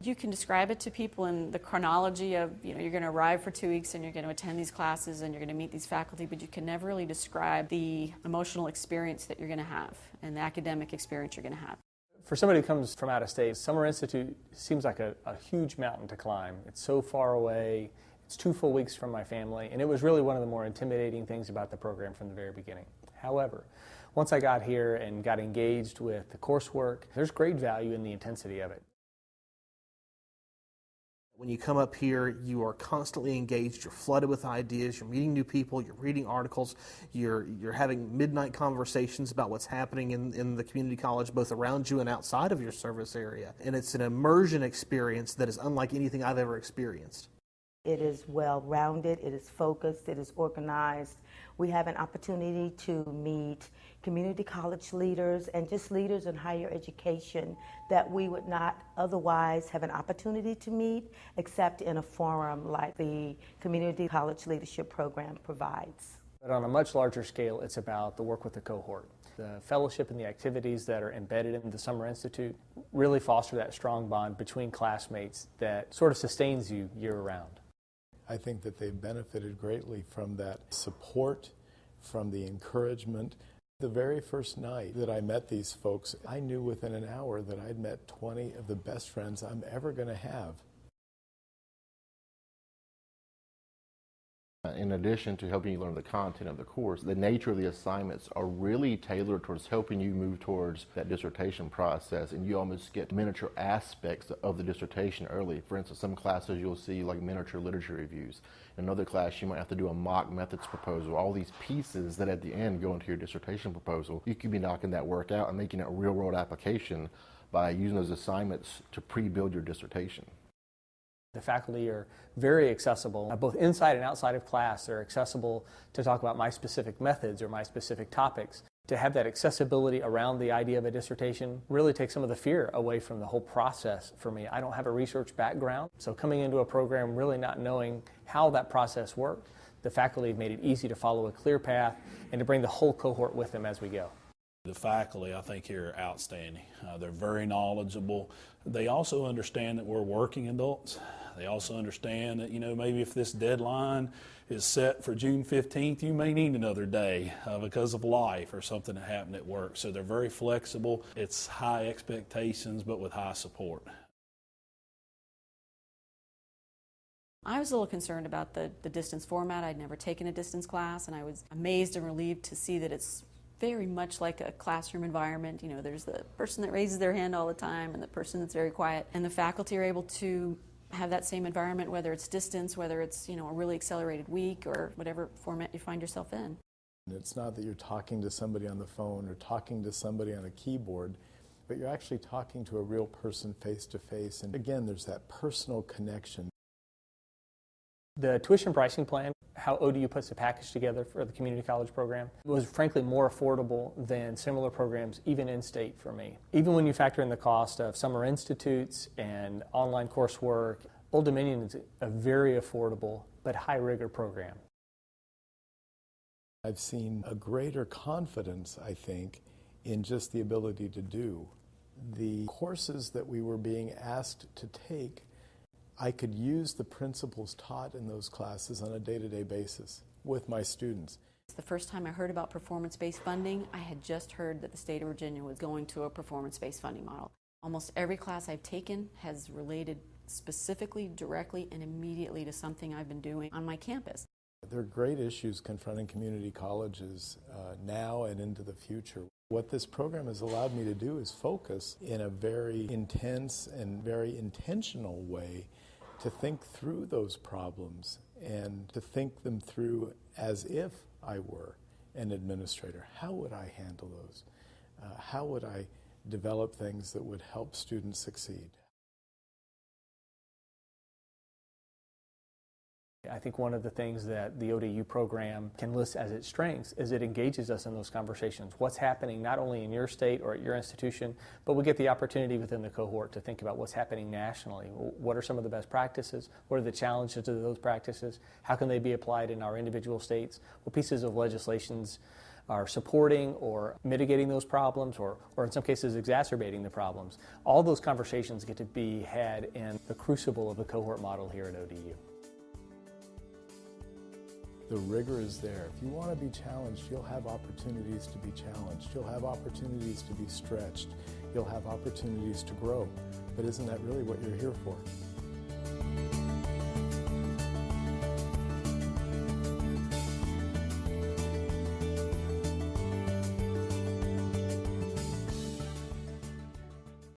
You can describe it to people in the chronology of, you're going to arrive for 2 weeks and you're going to attend these classes and you're going to meet these faculty, but you can never really describe the emotional experience that you're going to have and the academic experience you're going to have. For somebody who comes from out of state, Summer Institute seems like a huge mountain to climb. It's so far away. It's 2 full weeks from my family, and it was really one of the more intimidating things about the program from the very beginning. However, once I got here and got engaged with the coursework, there's great value in the intensity of it. When you come up here, you are constantly engaged, you're flooded with ideas, you're meeting new people, you're reading articles, you're having midnight conversations about what's happening in the community college, both around you and outside of your service area. And it's an immersion experience that is unlike anything I've ever experienced. It is well-rounded, it is focused, it is organized. We have an opportunity to meet community college leaders and just leaders in higher education that we would not otherwise have an opportunity to meet except in a forum like the Community College Leadership Program provides. But on a much larger scale, it's about the work with the cohort. The fellowship and the activities that are embedded in the Summer Institute really foster that strong bond between classmates that sort of sustains you year-round. I think that they've benefited greatly from that support, from the encouragement. The very first night that I met these folks, I knew within an hour that I'd met 20 of the best friends I'm ever going to have. In addition to helping you learn the content of the course, the nature of the assignments are really tailored towards helping you move towards that dissertation process, and you almost get miniature aspects of the dissertation early. For instance, some classes you'll see like miniature literature reviews. In another class you might have to do a mock methods proposal. All these pieces that at the end go into your dissertation proposal. You could be knocking that work out and making it a real-world application by using those assignments to pre-build your dissertation. The faculty are very accessible, both inside and outside of class. They're accessible to talk about my specific methods or my specific topics. To have that accessibility around the idea of a dissertation really takes some of the fear away from the whole process for me. I don't have a research background, so coming into a program really not knowing how that process worked, the faculty have made it easy to follow a clear path and to bring the whole cohort with them as we go. The faculty, I think, here are outstanding. They're very knowledgeable. They also understand that we're working adults. They also understand that, maybe if this deadline is set for June 15th, you may need another day because of life or something that happened at work. So they're very flexible. It's high expectations, but with high support. I was a little concerned about the distance format. I'd never taken a distance class, and I was amazed and relieved to see that it's very much like a classroom environment. There's the person that raises their hand all the time and the person that's very quiet, and the faculty are able to have that same environment, whether it's distance, whether it's a really accelerated week or whatever format you find yourself in. It's not that you're talking to somebody on the phone or talking to somebody on a keyboard, but you're actually talking to a real person face to face, and again there's that personal connection. The tuition pricing plan, how ODU puts the package together for the community college program, was frankly more affordable than similar programs even in state for me. Even when you factor in the cost of summer institutes and online coursework, Old Dominion is a very affordable but high rigor program. I've seen a greater confidence, I think, in just the ability to do. The courses that we were being asked to take, I could use the principles taught in those classes on a day-to-day basis with my students. The first time I heard about performance-based funding, I had just heard that the state of Virginia was going to a performance-based funding model. Almost every class I've taken has related specifically, directly, and immediately to something I've been doing on my campus. There are great issues confronting community colleges now and into the future. What this program has allowed me to do is focus in a very intense and very intentional way to think through those problems and to think them through as if I were an administrator. How would I handle those? How would I develop things that would help students succeed? I think one of the things that the ODU program can list as its strengths is it engages us in those conversations. What's happening not only in your state or at your institution, but we get the opportunity within the cohort to think about what's happening nationally. What are some of the best practices? What are the challenges of those practices? How can they be applied in our individual states? What pieces of legislations are supporting or mitigating those problems, or in some cases exacerbating the problems. All those conversations get to be had in the crucible of the cohort model here at ODU. The rigor is there. If you want to be challenged, you'll have opportunities to be challenged. You'll have opportunities to be stretched. You'll have opportunities to grow. But isn't that really what you're here for?